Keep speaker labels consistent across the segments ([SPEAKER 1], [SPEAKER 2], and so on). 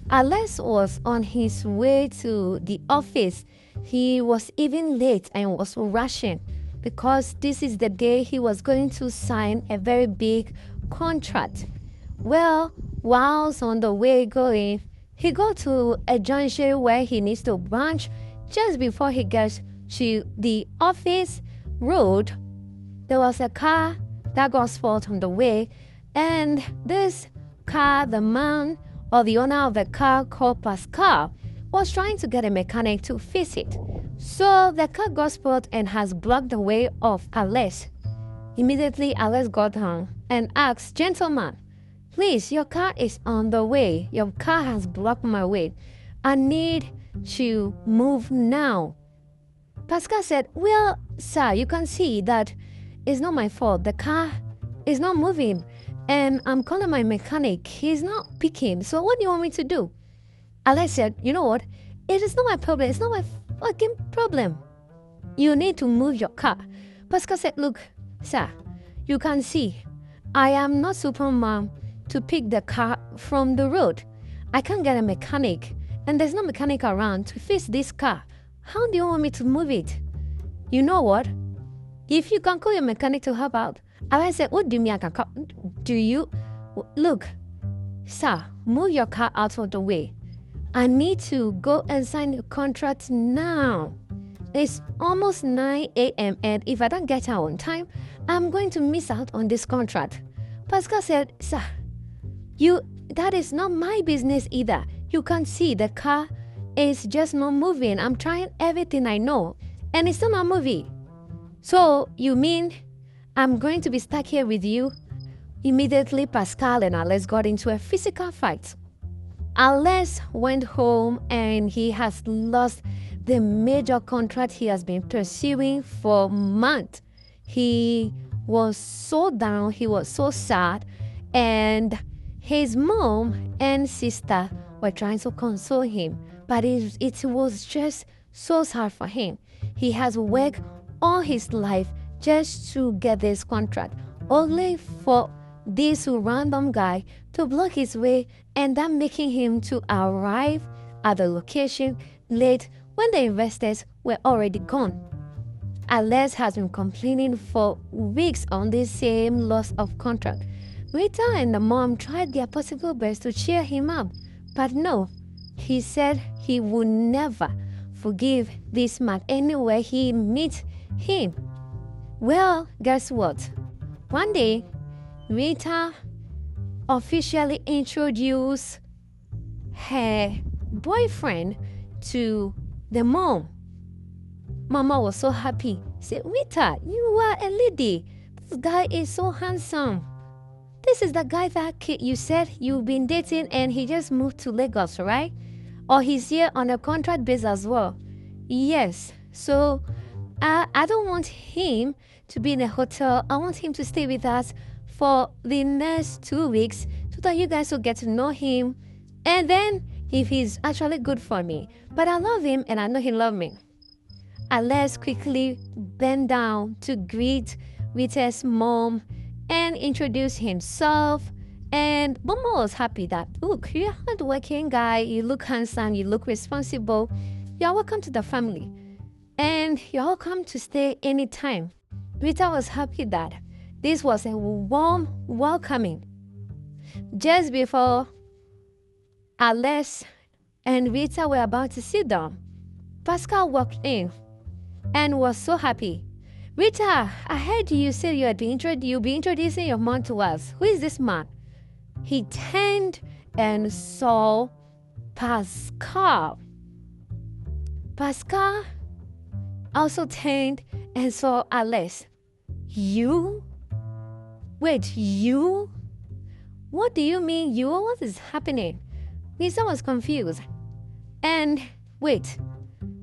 [SPEAKER 1] Alex was on his way to the office. He was even late and was rushing because this is the day he was going to sign a very big contract. Well, whilst on the way going, he got to a junction where he needs to branch. Just before he gets to the office road, there was a car that got spoiled on the way, and this car, the man or the owner of the car called Pascal, was trying to get a mechanic to fix it. So the car got spoiled and has blocked the way of Alex. Immediately, Alex got down and asked, "Gentleman, please, your car is on the way. Your car has blocked my way. I need to move now." Pascal said, "Well, sir, you can see that it's not my fault. The car is not moving. And I'm calling my mechanic. He's not picking. So what do you want me to do?" Alex said, "You know what? It is not my problem. It's not my fucking problem. You need to move your car." Pascal said, "Look, sir, you can see I am not Superman to pick the car from the road. I can't get a mechanic. And there's no mechanic around to fix this car. How do you want me to move it? You know what? If you can call your mechanic to help out." I said, "What do you mean I can call? Do you? Look, sir, move your car out of the way. I need to go and sign the contract now. It's almost 9 a.m. and if I don't get out on time, I'm going to miss out on this contract." Pascal said, "Sir, that is not my business either. You can see the car is just not moving. I'm trying everything I know, and it's still not moving. So you mean I'm going to be stuck here with you?" Immediately, Pascal and Alex got into a physical fight. Alex went home and he has lost the major contract he has been pursuing for months. He was so down, he was so sad, and his mom and sister were trying to console him, but it was just so sad for him. He has worked all his life just to get this contract, only for this random guy to block his way and then making him to arrive at the location late when the investors were already gone. Alex has been complaining for weeks on this same loss of contract. Rita and the mom tried their possible best to cheer him up, but no, he said he would never forgive this man anywhere he meets him. Well, guess what? One day, Rita officially introduced her boyfriend to the mom. Mama was so happy. Said, "Rita, you are a lady. This guy is so handsome. This is the guy that you said you've been dating and he just moved to Lagos, right? Or he's here on a contract base as well." "Yes. So I don't want him to be in a hotel. I want him to stay with us for the next 2 weeks so that you guys will get to know him. And then if he's actually good for me. But I love him and I know he loves me." Alex quickly bent down to greet Rita's mom and introduce himself. And Mama was happy that, "Look, you're a hardworking guy. You look handsome. You look responsible. You're welcome to the family. And you're welcome to stay anytime." Rita was happy that this was a warm welcoming. Just before Alex and Rita were about to sit down, Pascal walked in and was so happy. "Rita, I heard you say you'll be introducing your mom to us. Who is this man?" He turned and saw Pascal. Pascal also turned and saw Alex. "You? Wait, you? What do you mean you? What is happening?" Lisa was confused. And wait,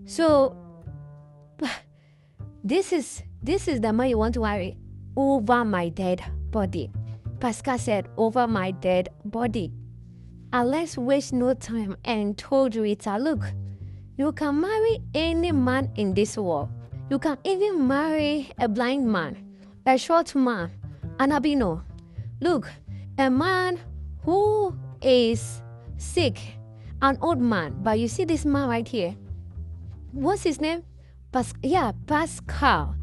[SPEAKER 1] so this is the man you want to marry over my dead body? Pascal said, "Over my dead body." Alex wasted no time and told Rita, "Look, you can marry any man in this world. You can even marry a blind man, a short man, an albino. Look, a man who is sick an old man. But you see this man right here. What's his name? Pascal.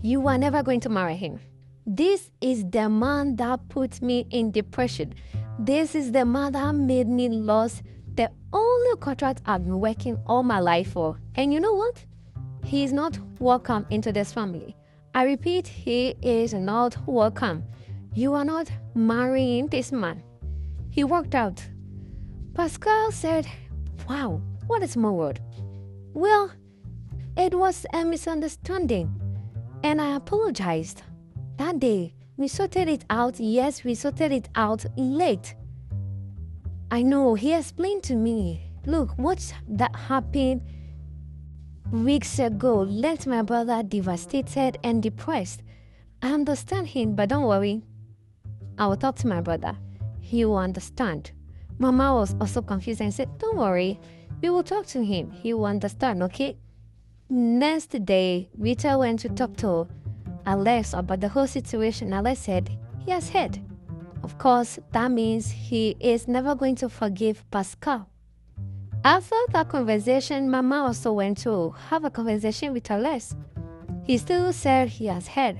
[SPEAKER 1] You are never going to marry him. This is the man that put me in depression. This is the man that made me lose the only contract I've been working all my life for. And you know what? He is not welcome into this family. I repeat, he is not welcome. You are not marrying this man. He walked out. Pascal said, wow, what a small word. Well, it was a misunderstanding, and I apologized. That day, we sorted it out. Yes, we sorted it out late. I know, he explained to me, look, what that happened weeks ago left my brother devastated and depressed. I understand him, but don't worry. I will talk to my brother. He will understand. Mama was also confused and said, don't worry. We will talk to him. He will understand, okay? Next day, Rita went to talk to Alex about the whole situation. Alex said, he has heard. Of course, that means he is never going to forgive Pascal. After that conversation, Mama also went to have a conversation with Alex. He still said he has heard.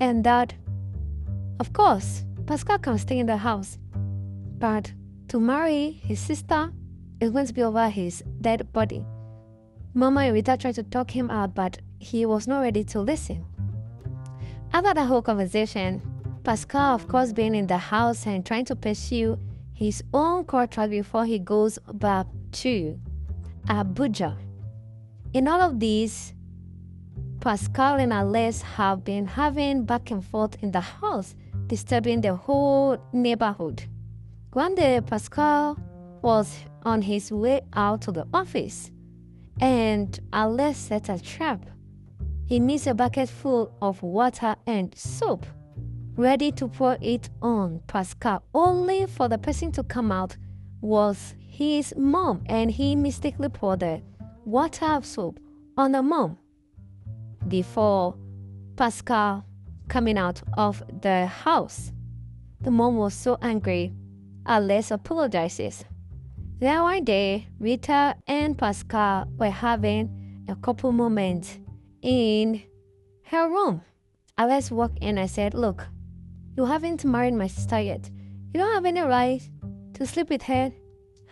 [SPEAKER 1] And that, of course, Pascal can stay in the house. But to marry his sister is going to be over his dead body. Mama and Rita tried to talk him out, but he was not ready to listen. After the whole conversation, Pascal, of course, being in the house and trying to pursue his own contract before he goes back to Abuja. In all of these, Pascal and Alex have been having back and forth in the house, disturbing the whole neighborhood. One day, Pascal was on his way out to the office, and Alex set a trap. He missed a bucket full of water and soap, ready to pour it on Pascal, only for the person to come out was his mom, and he mistakenly poured the water of soap on the mom. Before Pascal coming out of the house, the mom was so angry. Alex apologizes. Then one day, Rita and Pascal were having a couple moments in her room. Alex walked in and said, look, you haven't married my sister yet. You don't have any right to sleep with her,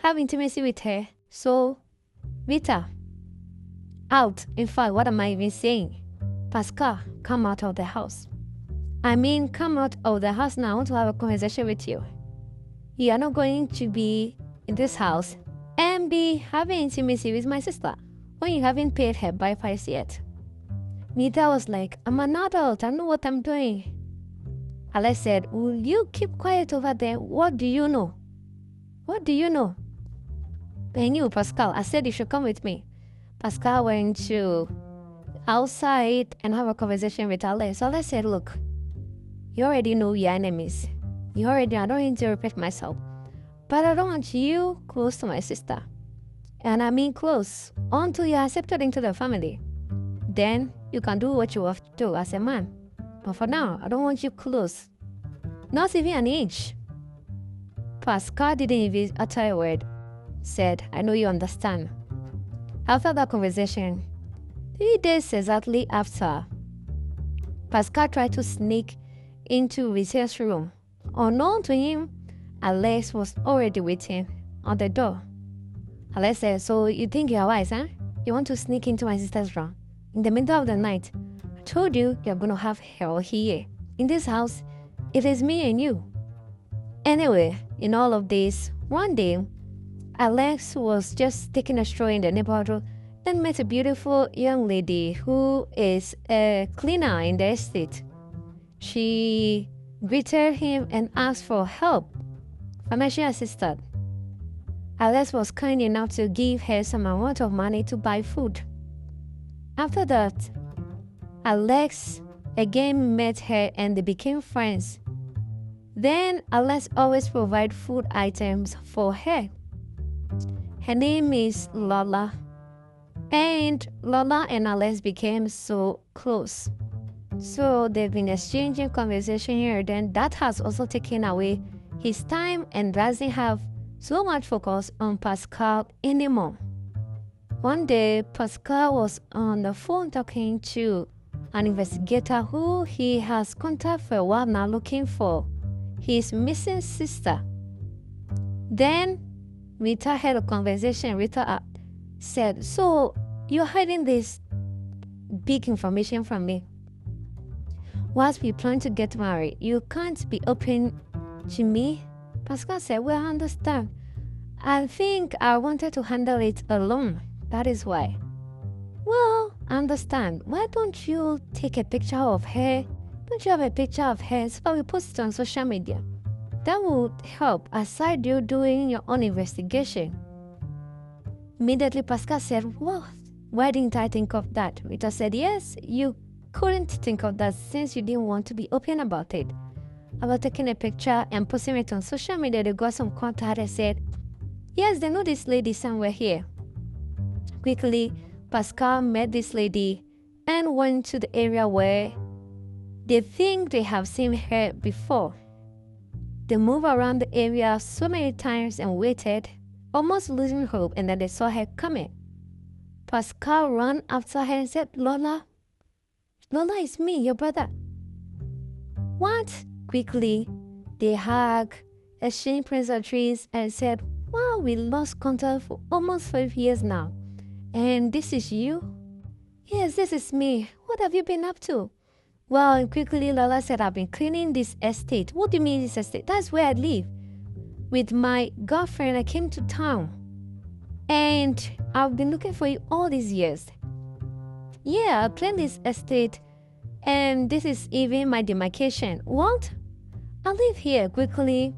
[SPEAKER 1] have intimacy with her. So, Rita, out. In fact, what am I even saying? Pascal, come out of the house. Come out of the house now. I want to have a conversation with you. You are not going to be in this house and be having intimacy with my sister when you haven't paid her bypass yet. Rita was like, I'm an adult. I know what I'm doing. Alex said, will you keep quiet over there? What do you know? What do you know? And you, Pascal, I said you should come with me. Pascal went to outside and have a conversation with Alex. So Alex said, look, you already know your enemies. I don't need to repeat myself. But I don't want you close to my sister. And I mean close, until you're accepted into the family. Then you can do what you have to do as a man. But for now, I don't want you close. Not even an inch. Pascal didn't even utter a word. Said, I know you understand. After that conversation, 3 days exactly after, Pascal tried to sneak into Rita's room. Unknown to him, Alex was already waiting on the door. Alex said, so you think you're wise, huh? You want to sneak into my sister's room in the middle of the night? I told you you're going to have hell here. In this house, it is me and you. Anyway, in all of this, one day, Alex was just taking a stroll in the neighborhood and met a beautiful young lady who is a cleaner in the estate. She greeted him and asked for help, financial assistance. Alex was kind enough to give her some amount of money to buy food. After that, Alex again met her and they became friends. Then Alex always provided food items for her. Her name is Lola. And Lola and Alex became so close. So they've been exchanging conversation here. Then that has also taken away his time and doesn't have so much focus on Pascal anymore. One day, Pascal was on the phone talking to an investigator who he has contacted for a while now looking for his missing sister. Then, Rita had a conversation. Rita said, "So, you're hiding this big information from me. Whilst we plan to get married, you can't be open to me." Pascal said, "Well, I understand. I think I wanted to handle it alone. That is why." "Well, I understand. Why don't you take a picture of her? Don't you have a picture of her so we post it on social media? That would help aside you doing your own investigation." Immediately, Pascal said, "Well, why didn't I think of that?" Rita said, "Yes, you couldn't think of that since you didn't want to be open about it. About taking a picture and posting it on social media, they got some contact and said, yes, they know this lady somewhere here." Quickly, Pascal met this lady and went to the area where they think they have seen her before. They moved around the area so many times and waited, almost losing hope, and then they saw her coming. Pascal ran after her and said, "Lola, Lola, it's me, your brother." "What?" Quickly, they hugged, exchanged pleasantries, and said, "Wow, we lost contact for almost 5 years now. And this is you?" "Yes, this is me. What have you been up to?" "Well," quickly Lola said, "I've been cleaning this estate." "What do you mean this estate?" "That's where I live. With my girlfriend, I came to town. And I've been looking for you all these years." "Yeah, I cleaned this estate. And this is even my demarcation." "What?" "I live here." Quickly,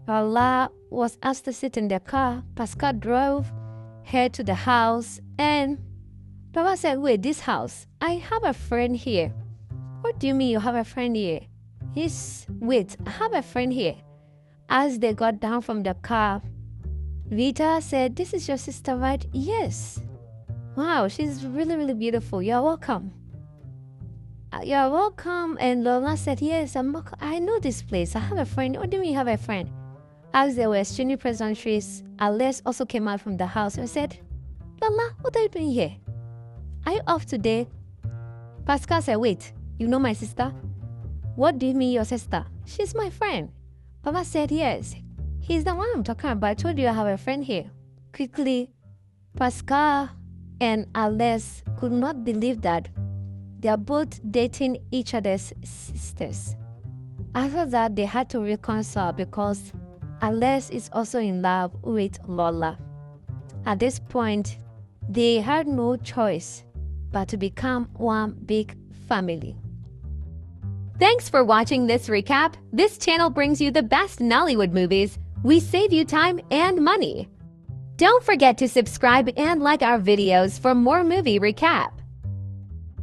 [SPEAKER 1] Lola was asked to sit in the car. Pascal drove her to the house. And Papa said, "Wait, this house? I have a friend here." "What do you mean you have a friend here?" Wait, I have a friend here." As they got down from the car, Rita said, "This is your sister, right?" "Yes." "Wow, she's really, really beautiful. You're welcome." "You're welcome." And Lola said, "Yes, I know this place. I have a friend." "What do you mean you have a friend?" As they were exchanging pleasantries, Alex also came out from the house and said, "Lola, what are you doing here? Are you off today?" Pascal said, "Wait, you know my sister?" "What do you mean your sister?" "She's my friend." Papa said, "Yes, he's the one I'm talking about. I told you I have a friend here." Quickly, Pascal and Alex could not believe that they are both dating each other's sisters. After that, they had to reconcile because Alex is also in love with Lola. At this point, they had no choice but to become one big family. Thanks for watching this recap. This channel brings you the best Nollywood movies. We save you time and money. Don't forget to subscribe and like our videos for more movie recaps.